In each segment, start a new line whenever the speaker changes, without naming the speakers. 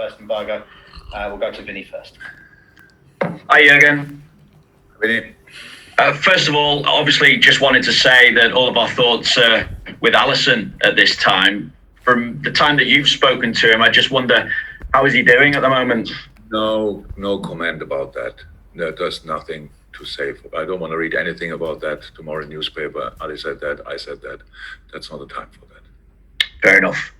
first embargo. We'll go to Vinny first.
Hi, Jurgen.
Vinny.
First of all, obviously, just wanted to say that all of our thoughts are with Alisson at this time. From the time that you've spoken to him, I just wonder, how is he doing at the moment?
No comment about that. There's nothing to say. I don't want to read anything about that tomorrow in newspaper. Ali said that, I said that. That's not the time for that.
Fair enough.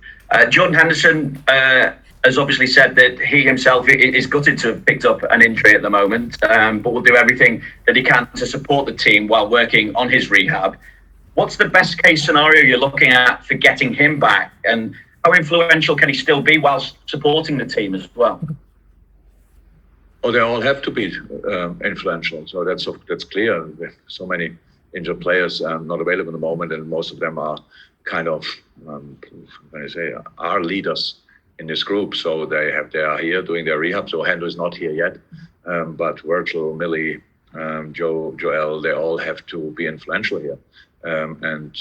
Jordan Henderson has obviously said that he himself is gutted to have picked up an injury at the moment, but will do everything that he can to support the team while working on his rehab. What's the best case scenario you're looking at for getting him back, and how influential can he still be whilst supporting the team as well?
Oh, they all have to be influential. So that's clear. With so many injured players not available at the moment, and most of them are kind of, are leaders in this group. So they are here doing their rehab. So Hendo is not here yet, but Virgil, Millie, Joel, they all have to be influential here, and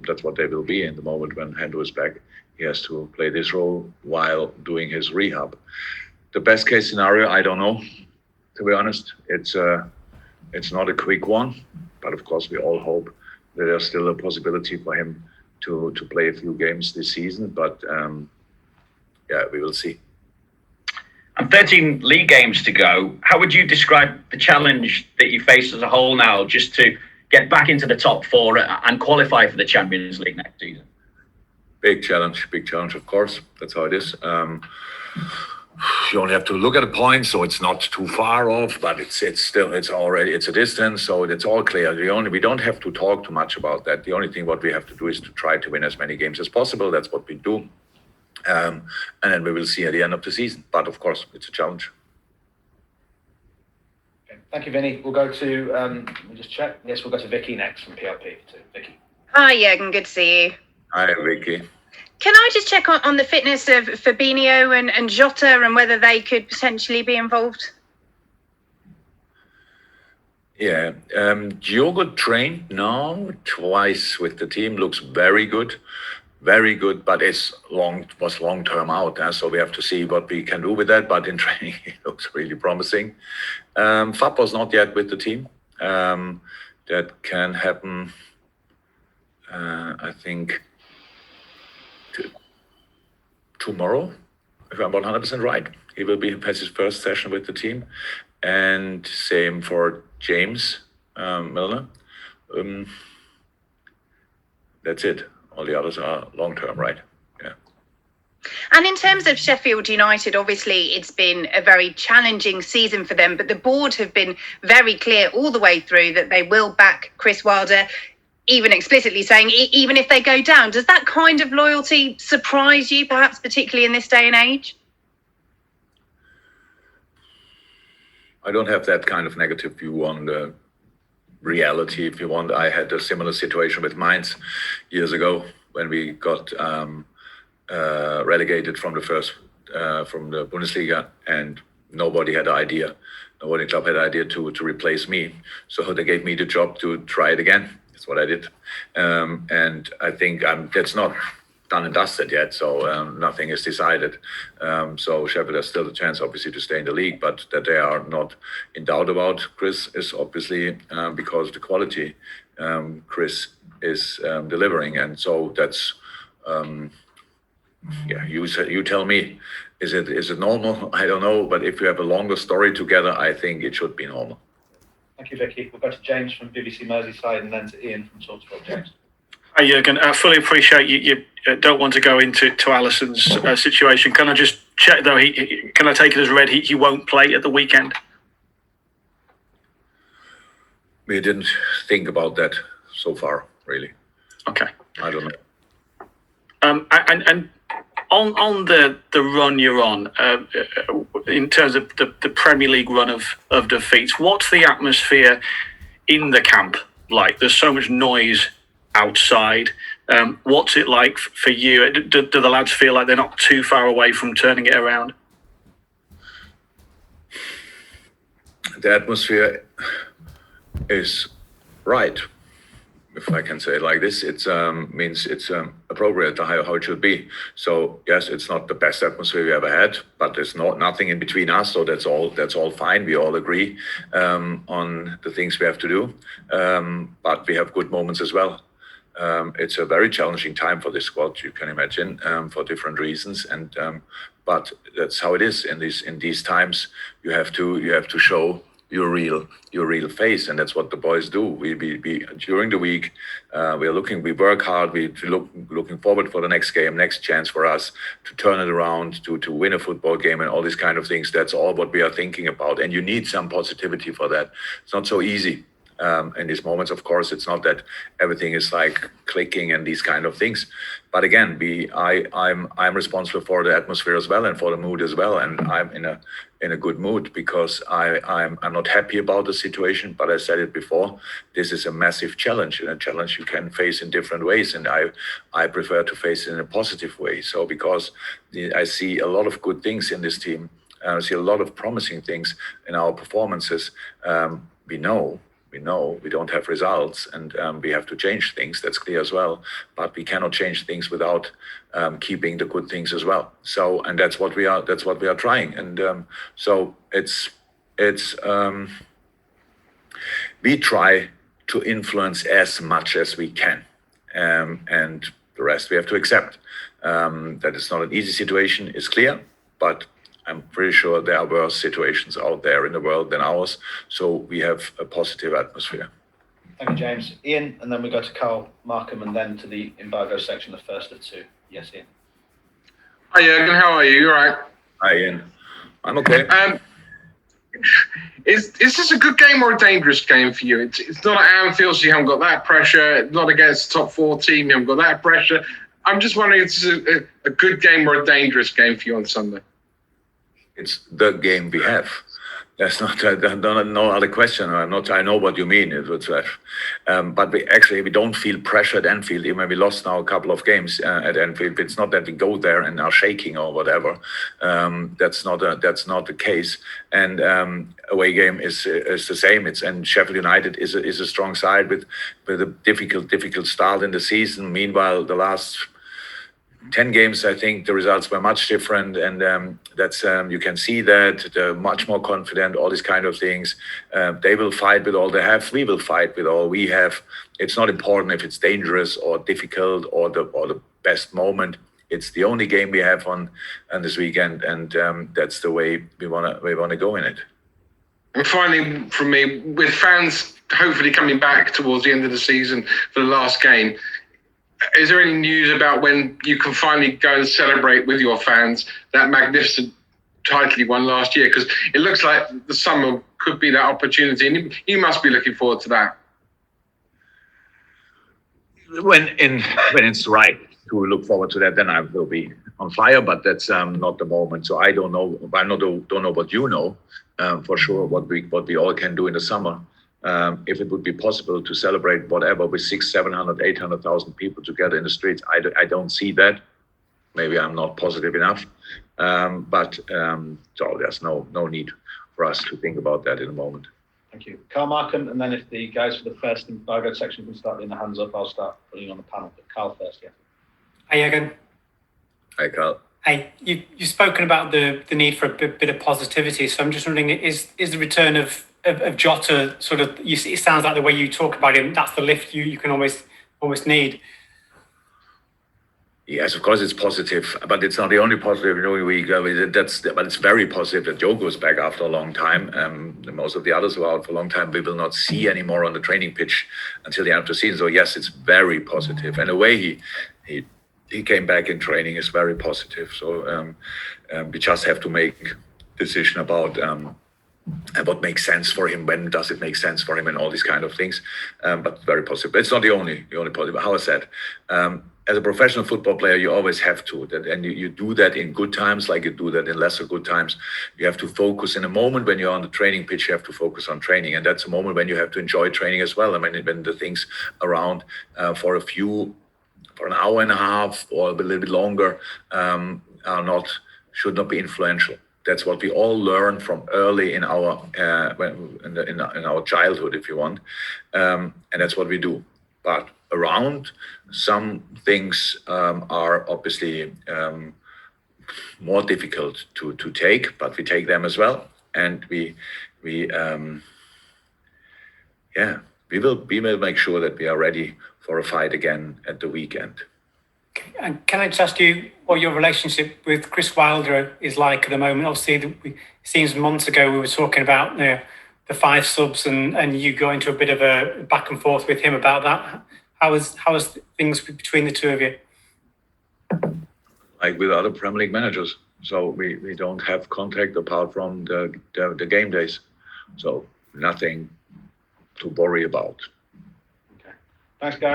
that's what they will be in the moment when Hendo is back. He has to play this role while doing his rehab. The best case scenario, I don't know. To be honest, it's not a quick one, but of course we all hope that there's still a possibility for him to play a few games this season. But we will see.
And 13 league games to go. How would you describe the challenge that you face as a whole now, just to get back into the top four and qualify for the Champions League next season?
Big challenge, of course. That's how it is. You only have to look at the points, so it's not too far off, but it's a distance, so it's all clear. We don't have to talk too much about that. The only thing what we have to do is to try to win as many games as possible. That's what we do, and then we will see at the end of the season. But of course, it's a challenge.
Okay. Thank you, Vinny. We'll go to let me just check. Yes, we'll go to Vicky next from PLP. Vicky.
Hi, Jurgen. Good to see you.
Hi, Vicky.
Can I just check on the fitness of Fabinho and Jota, and whether they could potentially be involved?
Yeah, Diogo trained now twice with the team. Looks very good, but was long term out. So we have to see what we can do with that. But in training, it looks really promising. Fab was not yet with the team. That can happen. I think. Tomorrow, if I'm 100% right, he will has his first session with the team, and same for James Milner. That's it. All the others are long term, right? Yeah.
And in terms of Sheffield United, obviously it's been a very challenging season for them, but the board have been very clear all the way through that they will back Chris Wilder, even explicitly saying, even if they go down. Does that kind of loyalty surprise you, perhaps particularly in this day and age?
I don't have that kind of negative view on the reality. If you want, I had a similar situation with Mainz years ago when we got relegated from the Bundesliga, and nobody had an idea. Nobody in the club had an idea to replace me. So they gave me the job to try it again. That's what I did, and I think that's not done and dusted yet. So nothing is decided. So Sheffield has still a chance, obviously, to stay in the league, but that they are not in doubt about Chris is obviously because of the quality Chris is delivering, and so that's You tell me. Is it normal? I don't know, but if you have a longer story together, I think it should be normal.
Thank you, Vicky. We'll go to James from BBC Merseyside and then to Ian from Talksport. James.
Hi, Jurgen. I fully appreciate you don't want to go into Alisson's situation. Can I just check, though, can I take it as read he won't play at the weekend?
We didn't think about that so far, really.
Okay.
I don't know.
And on the run you're on, in terms of the Premier League run of defeats, what's the atmosphere in the camp like? There's so much noise outside. What's it like for you? Do the lads feel like they're not too far away from turning it around?
The atmosphere is right. if I can say it like this, it means it's appropriate to how it should be. So yes, it's not the best atmosphere we ever had, but there's nothing in between us. So that's all fine. We all agree on the things we have to do, but we have good moments as well. It's a very challenging time for this squad, you can imagine, for different reasons, and but that's how it is in these times. You have to show your real face, and that's what the boys do. We during the week, we work hard, we looking forward for the next game, next chance for us to turn it around, to win a football game, and all these kind of things. That's all what we are thinking about, and you need some positivity for that. It's not so easy. In these moments, of course, it's not that everything is like clicking and these kind of things. But again, I'm responsible for the atmosphere as well and for the mood as well. And I'm in a good mood because I'm not happy about the situation. But I said it before, this is a massive challenge, and a challenge you can face in different ways. And I prefer to face it in a positive way. So because I see a lot of good things in this team, I see a lot of promising things in our performances. We know we don't have results, and we have to change things. That's clear as well. But we cannot change things without keeping the good things as well. So, and that's what we are. That's what we are trying. And so it's we try to influence as much as we can, and the rest we have to accept. That it's not an easy situation. It's clear, but I'm pretty sure there are worse situations out there in the world than ours. So we have a positive atmosphere.
Thank you, James. Ian, and then we go to Carl Markham, and then to the embargo section, the first of two. Yes, Ian.
Hi, Jurgen. How are you? You all right?
Hi, Ian. I'm okay.
Is this a good game or a dangerous game for you? It's not at Anfield, so you haven't got that pressure. Not against the top 4 team, you haven't got that pressure. I'm just wondering if it's a good game or a dangerous game for you on Sunday.
It's the game we have. There's no other question. I know what you mean. But we don't feel pressure at Anfield. Even when we lost now a couple of games at Anfield, it's not that we go there and are shaking or whatever. That's not the case. And away game is the same. And Sheffield United is a strong side with a difficult start in the season. Meanwhile, the last 10 games, I think the results were much different, and that's you can see that they're much more confident, all these kind of things. They will fight with all they have. We will fight with all we have. It's not important if it's dangerous or difficult or the best moment. It's the only game we have on this weekend, and that's the way we wanna go in it.
And finally, from me, with fans hopefully coming back towards the end of the season for the last game, is there any news about when you can finally go and celebrate with your fans that magnificent title you won last year? Because it looks like the summer could be that opportunity, and you must be looking forward to that.
When it's right to look forward to that, then I will be on fire. But that's not the moment. So I don't know. I don't know what you know for sure. What we all can do in the summer. If it would be possible to celebrate whatever with 600, 700, 800,000 people together in the streets, I don't see that. Maybe I'm not positive enough, but so there's no need for us to think about that in a moment.
Thank you. Carl Markham, and then if the guys for the first embargo section can start getting the hands up, I'll start putting on the panel. But Carl first, yeah.
Hi, Jurgen.
Hi, Carl.
Hey, you've spoken about the need for a bit of positivity. So I'm just wondering, is the return of Jota sort of? It sounds like the way you talk about him, that's the lift you can almost need.
Yes, of course it's positive, but it's not the only positive. You know, but it's very positive that Joe goes back after a long time. Most of the others who are out for a long time, we will not see anymore on the training pitch until the end of the season. So yes, it's very positive, and the way he came back in training is very positive. So we just have to make decision about what makes sense for him, when does it make sense for him, and all these kind of things. But very positive. But it's not the only positive. How I said, as a professional football player, you always have to, and you do that in good times, like you do that in lesser good times. You have to focus in a moment when you're on the training pitch. You have to focus on training, and that's a moment when you have to enjoy training as well. I mean, when the things around for an hour and a half or a little bit longer should not be influential. That's what we all learn from early in our in our childhood, if you want, and that's what we do. but around some things are obviously more difficult to take, but we take them as well, and we will make sure that we are ready for a fight again at the weekend.
And can I just ask you what your relationship with Chris Wilder is like at the moment? Obviously, it seems months ago we were talking about the 5 subs and you going to a bit of a back and forth with him about that. How is things between the two of you?
Like with other Premier League managers. So we don't have contact apart from the game days. So nothing to worry about.
Okay. Thanks, guys.